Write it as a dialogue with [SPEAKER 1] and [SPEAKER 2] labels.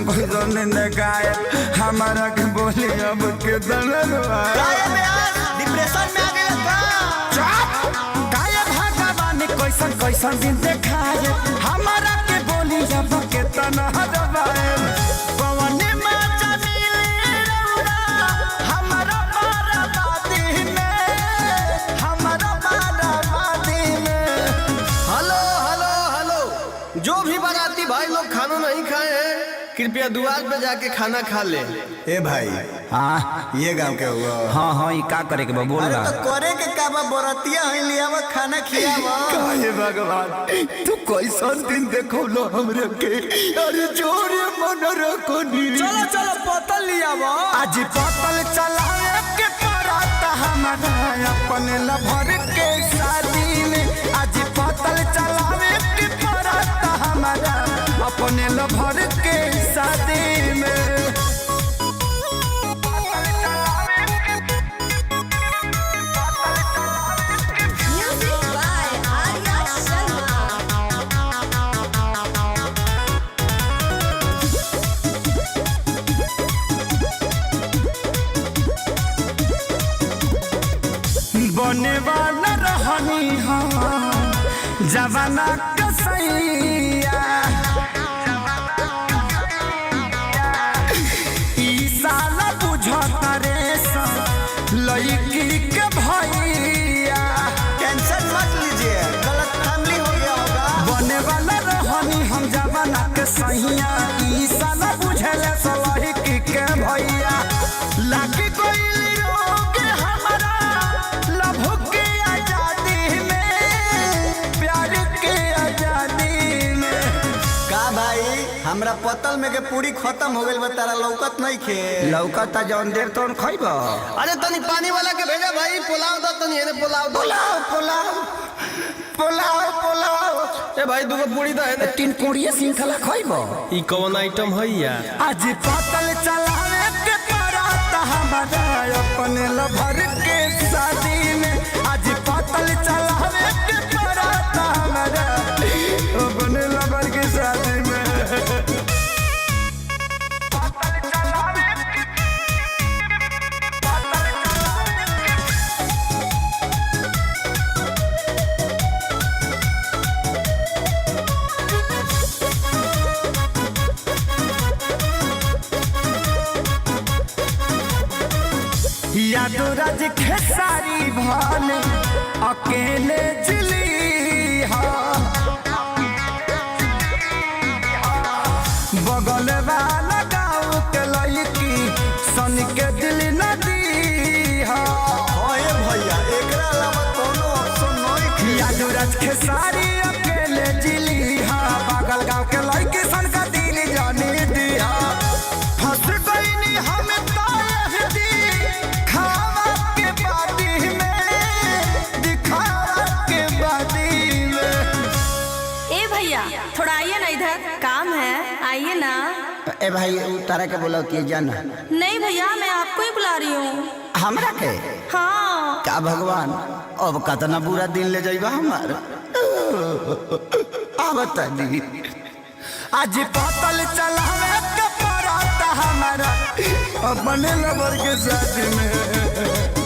[SPEAKER 1] पसंद न गाय हमारा के बोली अब के
[SPEAKER 2] डिप्रेशन में आ गया
[SPEAKER 1] भगवान कैसन कैसन दिन देखाए हमारा के बोली अब के तना दबाए पवन में जमीले हमारा बाराबादी में हमारा बाराबादी में।
[SPEAKER 2] हेलो हेलो हेलो, जो भी बाराती भाई लोग खाना नहीं खाए हैं कृपया द्वार पे जाके खाना खा ले।
[SPEAKER 3] ए भाई
[SPEAKER 1] हाँ
[SPEAKER 3] ये गांव के हुआ।
[SPEAKER 1] हाँ हाँ ये का करे के बा बोल रहा
[SPEAKER 3] तो करे के का बा बरतिया है लियावा खाना खियावा।
[SPEAKER 1] काहे भगवान तू कैसन दिन देखो लो हमरे के अरे जोरे मन रखो नी
[SPEAKER 2] चलो चलो पतल लियावा।
[SPEAKER 1] आज पतल चलाए के परात हमारा अपने लभर के शादी में आज पतल चलावे के परात हमारा अपने लभर के शादी में। बने वाला रहनी हाँ जवाना कसैया ई साला बुझता रे लड़की के भैया।
[SPEAKER 3] टेंशन मत लीजिए, गलत फैमिली हो गया होगा।
[SPEAKER 1] बने वाला रहनी हम जवाना के सैया ई साला बुझले लड़की के भैया लागी कोई
[SPEAKER 3] हमरा पतल में के पूरी खत्म हो गइल बा, तारा लौकत नहीं खे।
[SPEAKER 1] लौकता जौन देर तौन खइबा।
[SPEAKER 2] अरे तनी पानी वाला के भेजा भाई, पुलाव दो तनी एने पुलाव दो।
[SPEAKER 1] पुलाव पुलाव पुलाव पुलाव
[SPEAKER 2] ए भाई दुगो पूरी दो एने।
[SPEAKER 1] तीन कोड़िए सिंखला खइबा।
[SPEAKER 2] ई कौन आइटम है यार?
[SPEAKER 1] आज पतल चलावे के परात हमारा अपने लभर के शादी में आज पतल चलावे के परात हमारा अपने लभर के शादी में। यादो राज खेसारी भाने अकेले जिली बगल वाला गाँव के लड़की सन के दिल नदी
[SPEAKER 3] भैया एकरा अलावा कोनो ऑप्शन नहीं।
[SPEAKER 1] यादो राज खेसारी अकेले जिली बगल गाँव के लड़की सन का दिल जाने दिया फंस गई हम
[SPEAKER 4] थोड़ा आइए ना इधर, काम है, आइए ना।
[SPEAKER 1] ए भाई तारा के बोला कि जाना।
[SPEAKER 4] नहीं भैया मैं आपको ही बुला रही हूँ।
[SPEAKER 1] हमरा के?
[SPEAKER 4] हाँ।
[SPEAKER 1] का भगवान अब कतना बुरा दिन ले जाइबा हमार। बता दी आज पतल चलावे के परात हमारा अपने लवर के साथ में।